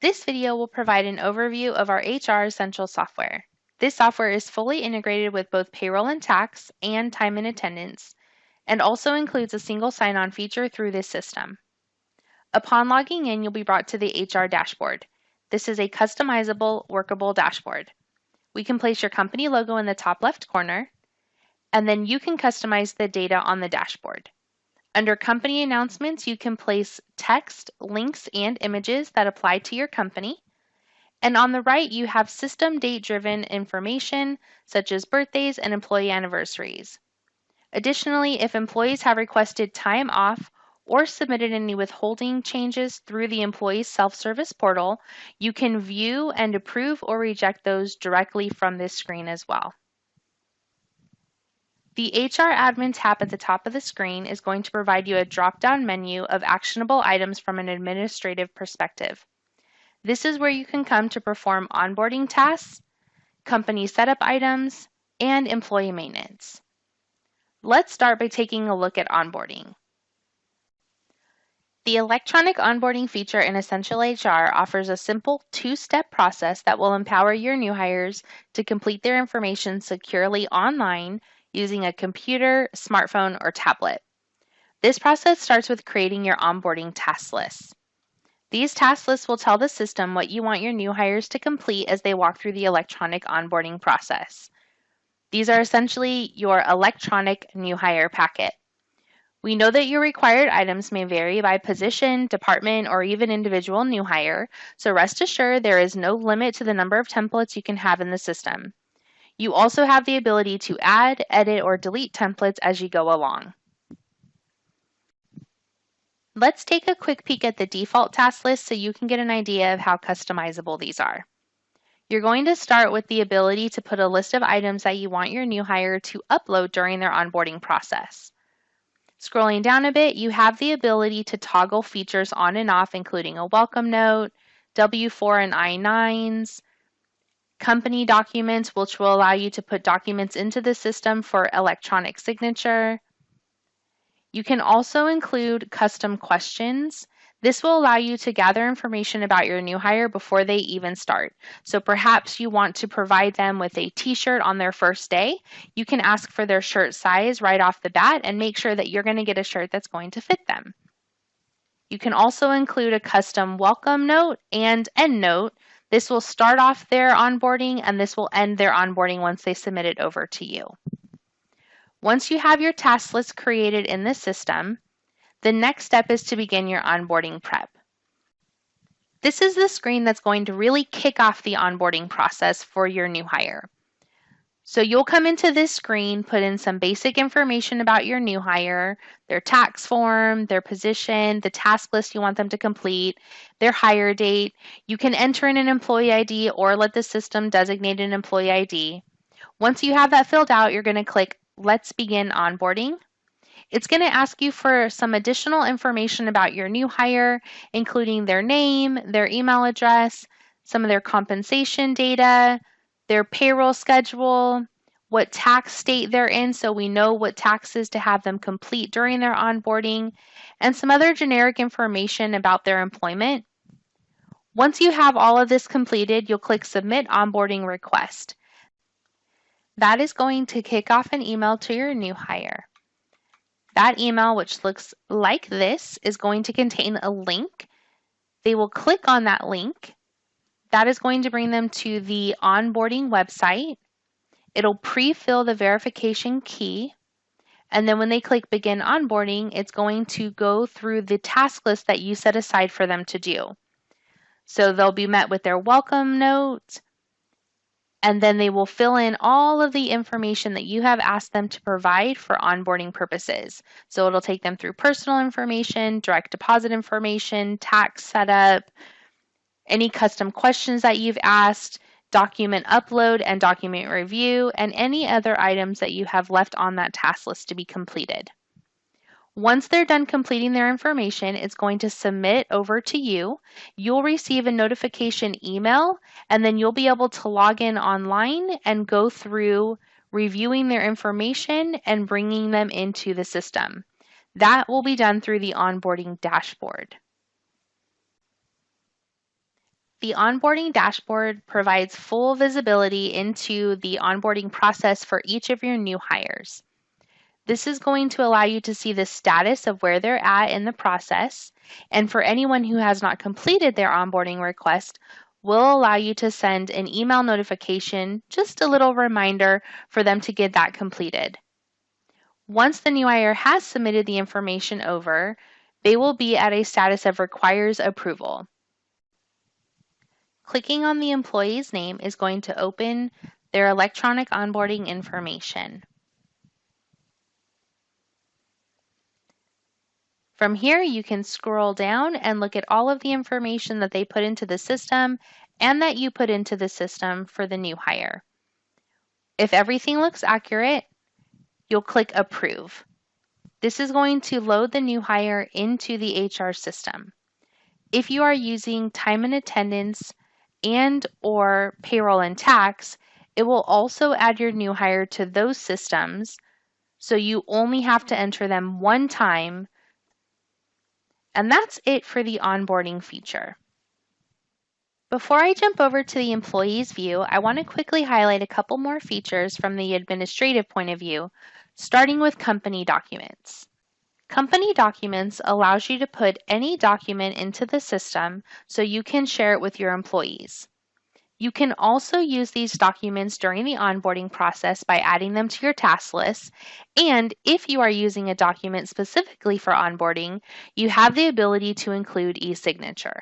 This video will provide an overview of our HR Essentials software. This software is fully integrated with both payroll and tax and time and attendance, and also includes a single sign-on feature through this system. Upon logging in, you'll be brought to the HR dashboard. This is a customizable, workable dashboard. We can place your company logo in the top left corner, and then you can customize the data on the dashboard. Under company announcements, you can place text, links, and images that apply to your company. And on the right, you have system date-driven information, such as birthdays and employee anniversaries. Additionally, if employees have requested time off or submitted any withholding changes through the employee's self-service portal, you can view and approve or reject those directly from this screen as well. The HR Admin tab at the top of the screen is going to provide you a drop-down menu of actionable items from an administrative perspective. This is where you can come to perform onboarding tasks, company setup items, and employee maintenance. Let's start by taking a look at onboarding. The electronic onboarding feature in Essential HR offers a simple two-step process that will empower your new hires to complete their information securely online using a computer, smartphone, or tablet. This process starts with creating your onboarding task lists. These task lists will tell the system what you want your new hires to complete as they walk through the electronic onboarding process. These are essentially your electronic new hire packet. We know that your required items may vary by position, department, or even individual new hire, so rest assured there is no limit to the number of templates you can have in the system. You also have the ability to add, edit, or delete templates as you go along. Let's take a quick peek at the default task list so you can get an idea of how customizable these are. You're going to start with the ability to put a list of items that you want your new hire to upload during their onboarding process. Scrolling down a bit, you have the ability to toggle features on and off, including a welcome note, W-4 and I-9s, company documents, which will allow you to put documents into the system for electronic signature. You can also include custom questions. This will allow you to gather information about your new hire before they even start. So perhaps you want to provide them with a t-shirt on their first day. You can ask for their shirt size right off the bat and make sure that you're going to get a shirt that's going to fit them. You can also include a custom welcome note and end note. This will start off their onboarding and this will end their onboarding once they submit it over to you. Once you have your task list created in the system, the next step is to begin your onboarding prep. This is the screen that's going to really kick off the onboarding process for your new hire. So you'll come into this screen, put in some basic information about your new hire, their tax form, their position, the task list you want them to complete, their hire date. You can enter in an employee ID or let the system designate an employee ID. Once you have that filled out, you're going to click Let's Begin Onboarding. It's going to ask you for some additional information about your new hire, including their name, their email address, some of their compensation data, their payroll schedule, what tax state they're in so we know what taxes to have them complete during their onboarding, and some other generic information about their employment. Once you have all of this completed, you'll click Submit Onboarding Request. That is going to kick off an email to your new hire. That email, which looks like this, is going to contain a link. They will click on that link. That is going to bring them to the onboarding website. It'll pre-fill the verification key. And then when they click Begin Onboarding, it's going to go through the task list that you set aside for them to do. So they'll be met with their welcome note, and then they will fill in all of the information that you have asked them to provide for onboarding purposes. So it'll take them through personal information, direct deposit information, tax setup, any custom questions that you've asked, document upload and document review, and any other items that you have left on that task list to be completed. Once they're done completing their information, it's going to submit over to you. You'll receive a notification email, and then you'll be able to log in online and go through reviewing their information and bringing them into the system. That will be done through the Onboarding Dashboard. The Onboarding Dashboard provides full visibility into the onboarding process for each of your new hires. This is going to allow you to see the status of where they're at in the process, and for anyone who has not completed their onboarding request, will allow you to send an email notification, just a little reminder for them to get that completed. Once the new hire has submitted the information over, they will be at a status of requires approval. Clicking on the employee's name is going to open their electronic onboarding information. From here, you can scroll down and look at all of the information that they put into the system and that you put into the system for the new hire. If everything looks accurate, you'll click Approve. This is going to load the new hire into the HR system. If you are using time and attendance and/or payroll and tax, it will also add your new hire to those systems, so you only have to enter them one time. And that's it for the onboarding feature. Before I jump over to the employee's view, I want to quickly highlight a couple more features from the administrative point of view, starting with company documents. Company documents allows you to put any document into the system so you can share it with your employees. You can also use these documents during the onboarding process by adding them to your task list, and if you are using a document specifically for onboarding, you have the ability to include e-signature.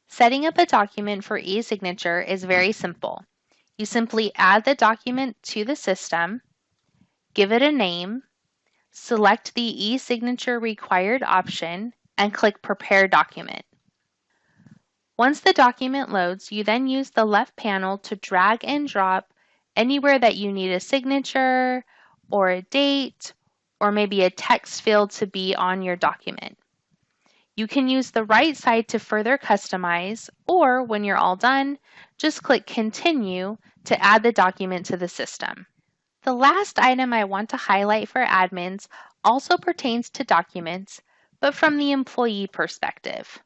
Setting up a document for e-signature is very simple. You simply add the document to the system, give it a name, select the e-signature required option, and click Prepare Document. Once the document loads, you then use the left panel to drag and drop anywhere that you need a signature or a date or maybe a text field to be on your document. You can use the right side to further customize, or when you're all done, just click Continue to add the document to the system. The last item I want to highlight for admins also pertains to documents, but from the employee perspective.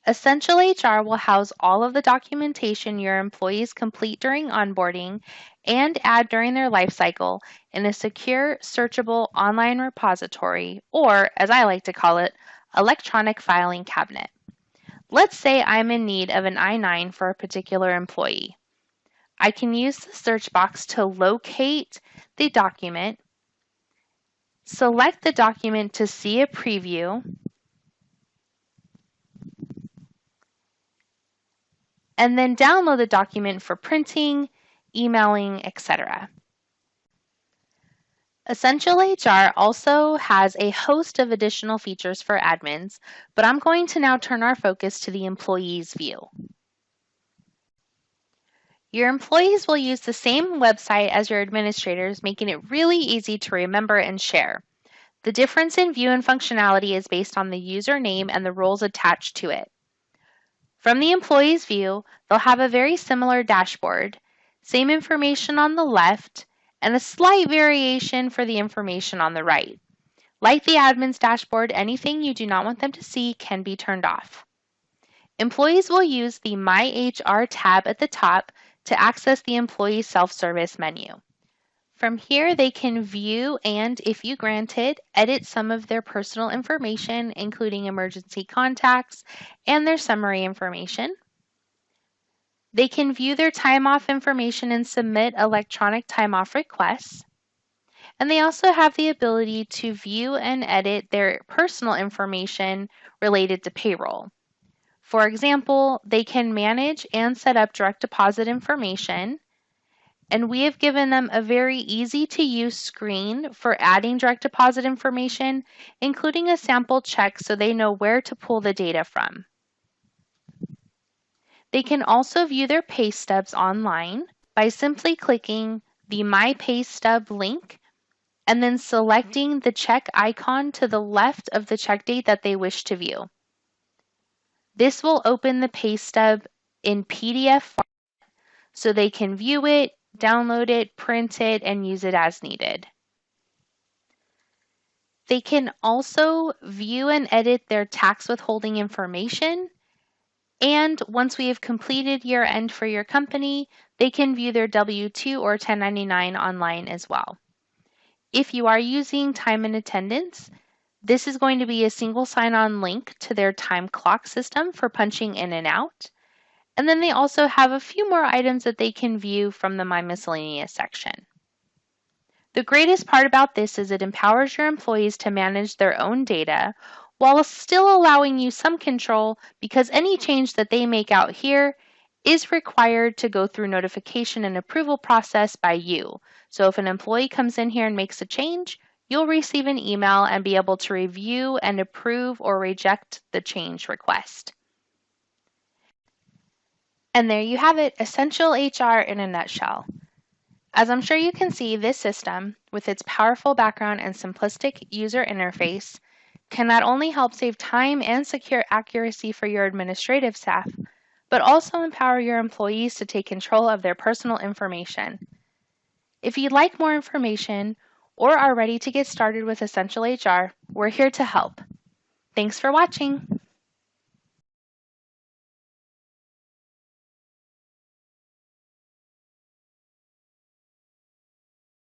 Essential HR will house all of the documentation your employees complete during onboarding and add during their life cycle in a secure, searchable online repository, or as I like to call it, electronic filing cabinet. Let's say I'm in need of an I-9 for a particular employee. I can use the search box to locate the document, select the document to see a preview, and then download the document for printing, emailing, etc. Essential HR also has a host of additional features for admins, but I'm going to now turn our focus to the employee's view. Your employees will use the same website as your administrators, making it really easy to remember and share. The difference in view and functionality is based on the username and the roles attached to it. From the employee's view, they'll have a very similar dashboard, same information on the left, and a slight variation for the information on the right. Like the admin's dashboard, anything you do not want them to see can be turned off. Employees will use the My HR tab at the top to access the employee self-service menu. From here, they can view and, if you granted, edit some of their personal information, including emergency contacts and their summary information. They can view their time off information and submit electronic time off requests. And they also have the ability to view and edit their personal information related to payroll. For example, they can manage and set up direct deposit information, and we have given them a very easy to use screen for adding direct deposit information, including a sample check so they know where to pull the data from. They can also view their pay stubs online by simply clicking the My Pay Stub link and then selecting the check icon to the left of the check date that they wish to view. This will open the pay stub in PDF format so they can view it, download it, print it, and use it as needed. They can also view and edit their tax withholding information And once we have completed year end for your company, they can view their W-2 or 1099 online as well. If you are using time and attendance, this is going to be a single sign-on link to their time clock system for punching in and out. And then they also have a few more items that they can view from the My Miscellaneous section. The greatest part about this is it empowers your employees to manage their own data while still allowing you some control, because any change that they make out here is required to go through notification and approval process by you. So if an employee comes in here and makes a change, you'll receive an email and be able to review and approve or reject the change request. And there you have it, Essential HR in a nutshell. As I'm sure you can see, this system, with its powerful background and simplistic user interface, can not only help save time and secure accuracy for your administrative staff, but also empower your employees to take control of their personal information. If you'd like more information or are ready to get started with Essential HR, we're here to help. Thanks for watching.